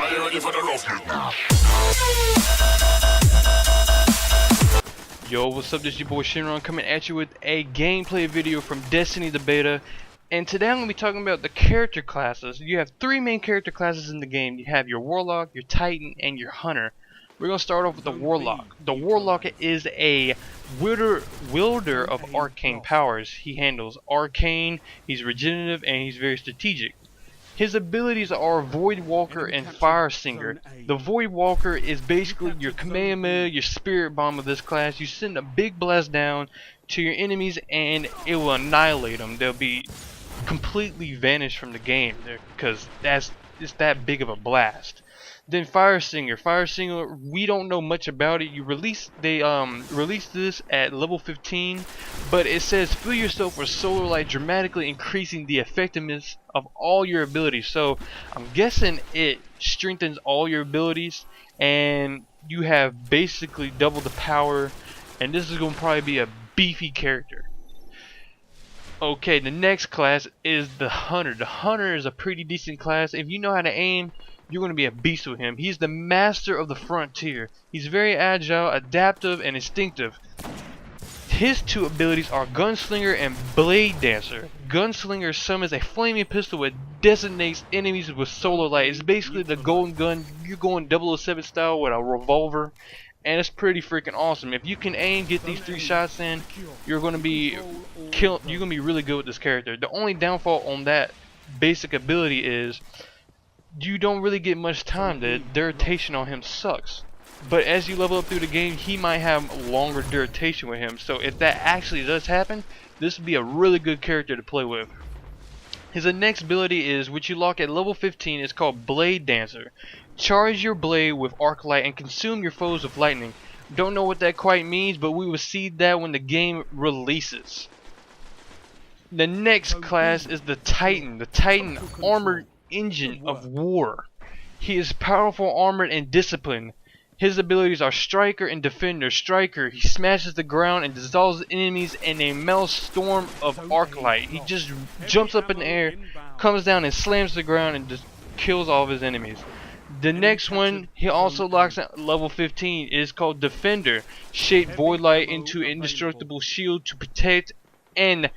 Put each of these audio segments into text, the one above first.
Are you ready for the rough? Yo, what's up? This is your boy Shinron coming at you with a gameplay video from Destiny the Beta. And today I'm going to be talking about the character classes. You have three main character classes in the game. You have your Warlock, your Titan, and your Hunter. We're going to start off with the Warlock. The Warlock is a wielder of arcane powers. He handles arcane, he's regenerative, and he's very strategic. His abilities are Void Walker and Fire Singer. The Void Walker is basically your Kamehameha, your Spirit Bomb of this class. You send a big blast down to your enemies and it will annihilate them. They'll be completely vanished from the game because it's that big of a blast. Then Fire Singer. Fire Singer, we don't know much about it. They released this at level 15, but it says fill yourself with solar light, dramatically increasing the effectiveness of all your abilities. So I'm guessing it strengthens all your abilities, and you have basically double the power. And this is going to probably be a beefy character. Okay, the next class is the Hunter. The Hunter is a pretty decent class. If you know how to aim, you're going to be a beast with him. He's the master of the frontier. He's very agile, adaptive, and instinctive. His two abilities are Gunslinger and Blade Dancer. Gunslinger summons a flaming pistol that designates enemies with solar light. It's basically the golden gun. You're going 007 style with a revolver, and it's pretty freaking awesome. If you can aim, get these 3 shots in, you're going to be really good with this character. The only downfall on that basic ability is you don't really get much time. The duration on him sucks. But as you level up through the game, he might have longer duration with him. So if that actually does happen, this would be a really good character to play with. His next ability is, which you lock at level 15, is called Blade Dancer. Charge your blade with arc light and consume your foes with lightning. Don't know what that quite means, but we will see that when the game releases. The next class is the Titan. The Titan, armored engine of war. He is powerful, armored, and disciplined. His abilities are Striker and Defender. Striker, he smashes the ground and dissolves enemies in a maelstrom of arc light. He just jumps up in the air, comes down and slams the ground and just kills all of his enemies. The next one, he also locks at level 15, is called Defender. Shape Void Light into an indestructible shield to protect and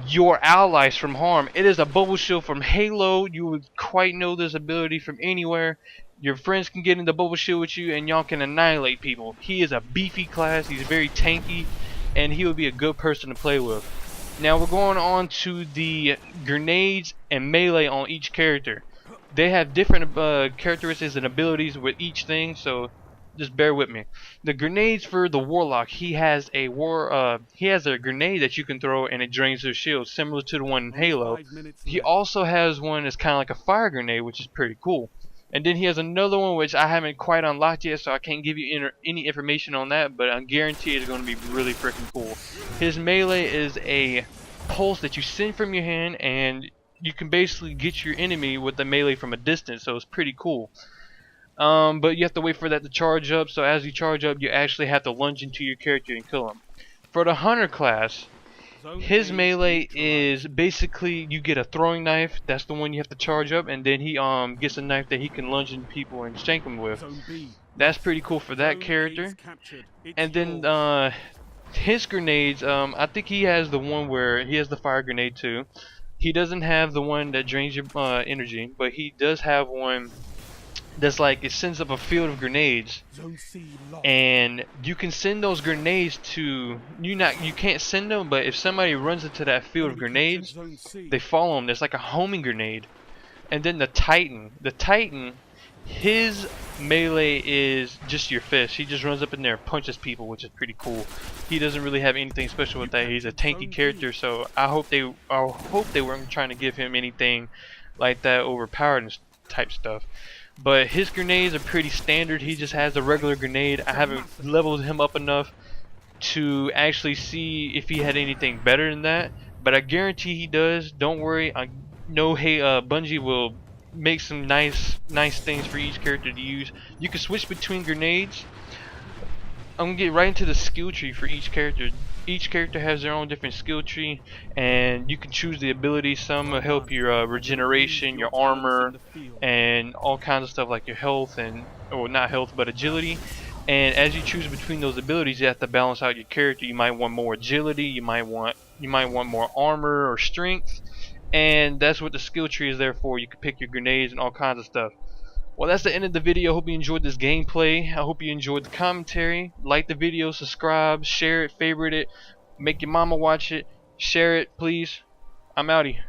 your allies from harm. It is a bubble shield from Halo. You would quite know this ability from anywhere. Your friends can get in the bubble shield with you and y'all can annihilate people. He is a beefy class. He's very tanky, and he would be a good person to play with. Now we're going on to the grenades and melee on each character. They have different characteristics and abilities with each thing, so just bear with me. The grenades for the Warlock, he has a grenade that you can throw and it drains their shield, similar to the one in Halo. He also has one that's kind of like a fire grenade, which is pretty cool. And then he has another one which I haven't quite unlocked yet, so I can't give you any information on that, but I guarantee it's going to be really freaking cool. His melee is a pulse that you send from your hand, and you can basically get your enemy with the melee from a distance, so it's pretty cool. But you have to wait for that to charge up, so as you charge up, you actually have to lunge into your character and kill him. For the Hunter class, his melee is basically you get a throwing knife. That's the one you have to charge up, and then he gets a knife that he can lunge into people and shank them with. That's pretty cool for that character. And then his grenades, I think he has the one where he has the fire grenade too. He doesn't have the one that drains your energy, but he does have one that's like it sends up a field of grenades, and you can send those grenades to you can't send them, but if somebody runs into that field of grenades, they follow them. There's like a homing grenade. And then the Titan, his melee is just your fist. He just runs up in there and punches people, which is pretty cool. He doesn't really have anything special with that. He's a tanky character, so I hope they weren't trying to give him anything like that overpowered and type stuff. But his grenades are pretty standard. He just has a regular grenade. I haven't leveled him up enough to actually see if he had anything better than that, but I guarantee he does. Don't worry. I know Bungie will make some nice things for each character to use. You can switch between grenades. I'm gonna get right into the skill tree for each character. Each character has their own different skill tree, and you can choose the abilities. Some will help your regeneration, your armor, and all kinds of stuff like your health and, or not health, but agility. And as you choose between those abilities, you have to balance out your character. You might want more agility. You might want more armor or strength, and that's what the skill tree is there for. You can pick your grenades and all kinds of stuff. Well, that's the end of the video. Hope you enjoyed this gameplay. I hope you enjoyed the commentary. Like the video, subscribe, share it, favorite it, make your mama watch it. Share it, please. I'm outie.